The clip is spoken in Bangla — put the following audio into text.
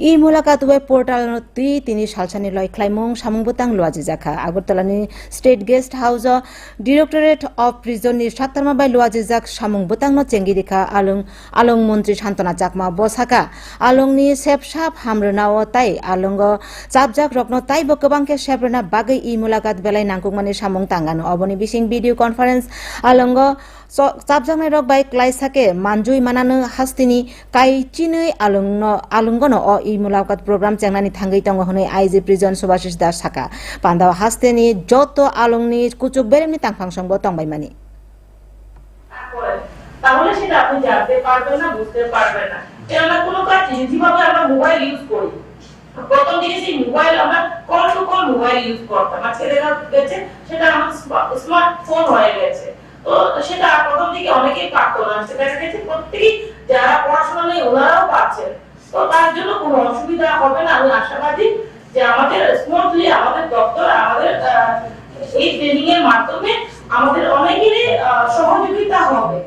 ই मुलाकात वेब पोर्टाल তিনি সালসানি লয় খ্লাইমং সামংবতাং লুয়াজি জাখা আগরতলানি state guest house directorate of prison ni সাততারমা বাই লুয়াজি জাক সামংবতাং ন চেঙ্গিরিখা আলং মন্ত্রী শান্তনা চাকমা বসাকা আলংনি সেপসাপ হামরনাও তাই আলঙ্গ চাপজাক রত্ন তাই বকবাংকে সেপ্রনা বাগৈ ই मुलाकात বেলাই নাংকুকমানি সামং তাঙ্গানো অবনি বিসিং ভিডিও কনফারেন্স আলঙ্গ চাপজাকনাই রক বাই ক্লাইসাকে মানজুই মানানো হাস্তিনি কাইচিनै আলংগনো অ ই मुलाकात program চেংনানি থাঙ্গৈ তঙ্গ হनै IG prison Subhashis Das সাকা পান্দাও হাস্তেনি যত আলংনি কুচুক বেরেমনি তাংফাং সংব তংবাইমানি তাহলে সেটা আপনি জানতে পারবেন না, বুঝতে পারবেন না। এটা কোনো কাজ যেভাবে আমরা মোবাইল ইউজ করি, প্রথম দিকে সেই মোবাইল আমরা call to call mobile use করতাম, আর ছেলেরা গেছে সেটা আমার স্মার্টফোন হয়ে গেছে। তো সেটা প্রথম দিকে অনেকেই পারতো না, সেটা গেছে প্রত্যেকেই যারা পড়াশোনা নেই ওনারাও পাচ্ছেন। তো তার জন্য কোনো অসুবিধা হবে না, আমি আশাবাদী যে আমাদের স্মুথলি আমাদের দপ্তর আমাদের এই ট্রেনিং এর মাধ্যমে আমাদের অনেকেরই সহযোগিতা হবে।